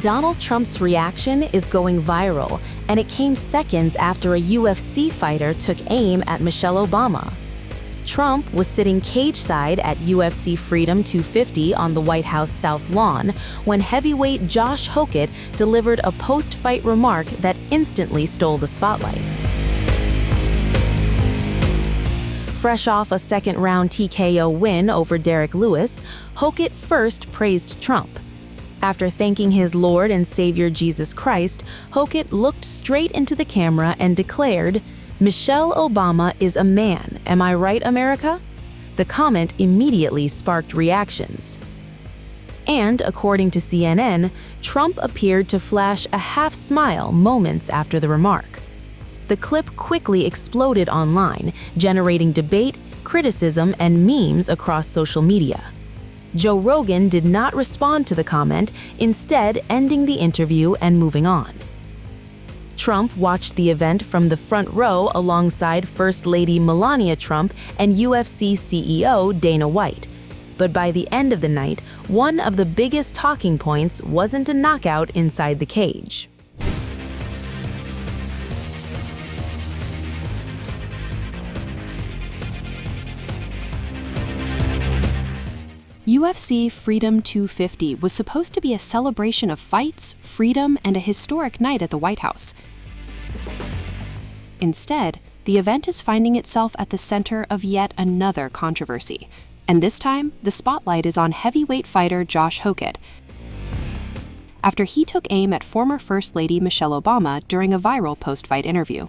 Donald Trump's reaction is going viral, and it came seconds after a UFC fighter took aim at Michelle Obama. Trump was sitting cage-side at UFC Freedom 250 on the White House South Lawn when heavyweight Josh Hokit delivered a post-fight remark that instantly stole the spotlight. Fresh off a second-round TKO win over Derek Lewis, Hokit first praised Trump. After thanking his Lord and Savior Jesus Christ, Hokit looked straight into the camera and declared, "Michelle Obama is a man, am I right, America?" The comment immediately sparked reactions. And, according to CNN, Trump appeared to flash a half-smile moments after the remark. The clip quickly exploded online, generating debate, criticism, and memes across social media. Joe Rogan did not respond to the comment, instead ending the interview and moving on. Trump watched the event from the front row alongside First Lady Melania Trump and UFC CEO Dana White. But by the end of the night, one of the biggest talking points wasn't a knockout inside the cage. UFC Freedom 250 was supposed to be a celebration of fights, freedom, and a historic night at the White House. Instead, the event is finding itself at the center of yet another controversy. And this time, the spotlight is on heavyweight fighter Josh Hokit, after he took aim at former First Lady Michelle Obama during a viral post-fight interview.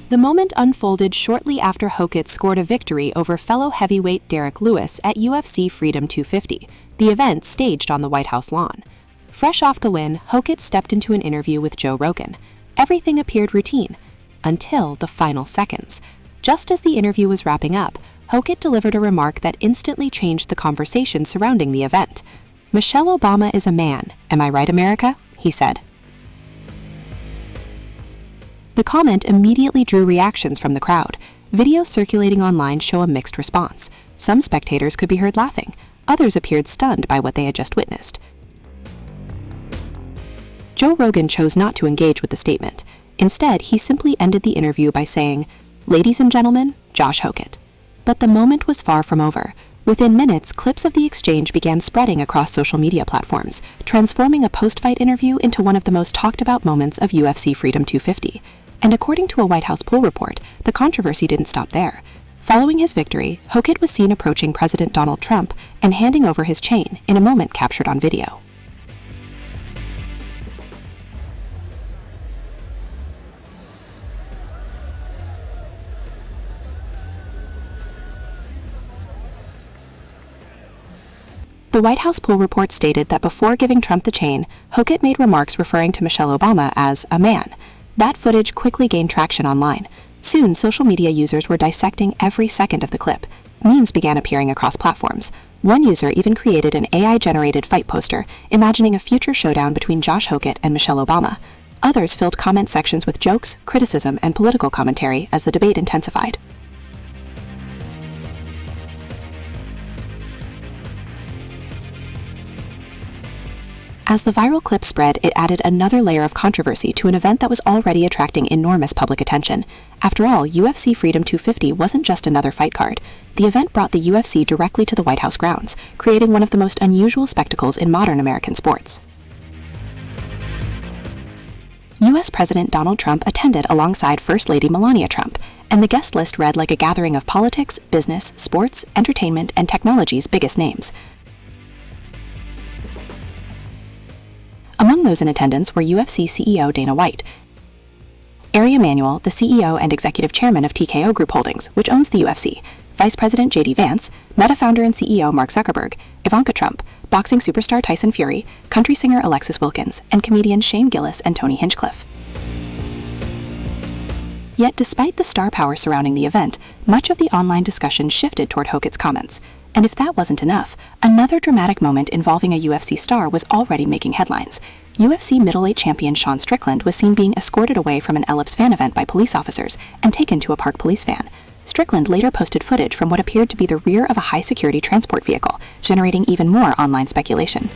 The moment unfolded shortly after Hokit scored a victory over fellow heavyweight Derek Lewis at UFC Freedom 250, the event staged on the White House lawn. Fresh off the win, Hokit stepped into an interview with Joe Rogan. Everything appeared routine, until the final seconds. Just as the interview was wrapping up, Hokit delivered a remark that instantly changed the conversation surrounding the event. "Michelle Obama is a man, am I right, America?" he said. The comment immediately drew reactions from the crowd. Videos circulating online show a mixed response. Some spectators could be heard laughing. Others appeared stunned by what they had just witnessed. Joe Rogan chose not to engage with the statement. Instead, he simply ended the interview by saying, "Ladies and gentlemen, Josh Hokit." But the moment was far from over. Within minutes, clips of the exchange began spreading across social media platforms, transforming a post-fight interview into one of the most talked-about moments of UFC Freedom 250. And according to a White House poll report, the controversy didn't stop there. Following his victory, Hokit was seen approaching President Donald Trump and handing over his chain in a moment captured on video. The White House poll report stated that before giving Trump the chain, Hokit made remarks referring to Michelle Obama as a man. That footage quickly gained traction online. Soon, social media users were dissecting every second of the clip. Memes began appearing across platforms. One user even created an AI-generated fight poster, imagining a future showdown between Josh Hokit and Michelle Obama. Others filled comment sections with jokes, criticism, and political commentary as the debate intensified. As the viral clip spread, it added another layer of controversy to an event that was already attracting enormous public attention. After all, UFC Freedom 250 wasn't just another fight card. The event brought the UFC directly to the White House grounds, creating one of the most unusual spectacles in modern American sports. U.S. President Donald Trump attended alongside First Lady Melania Trump, and the guest list read like a gathering of politics, business, sports, entertainment, and technology's biggest names. Among those in attendance were UFC CEO Dana White, Ari Emanuel, the CEO and executive chairman of TKO Group Holdings, which owns the UFC, Vice President J.D. Vance, Meta founder and CEO Mark Zuckerberg, Ivanka Trump, boxing superstar Tyson Fury, country singer Alexis Wilkins, and comedians Shane Gillis and Tony Hinchcliffe. Yet despite the star power surrounding the event, much of the online discussion shifted toward Hokit's comments. And if that wasn't enough, another dramatic moment involving a UFC star was already making headlines. UFC middleweight champion Sean Strickland was seen being escorted away from an Ellipse fan event by police officers and taken to a Park Police van. Strickland later posted footage from what appeared to be the rear of a high-security transport vehicle, generating even more online speculation.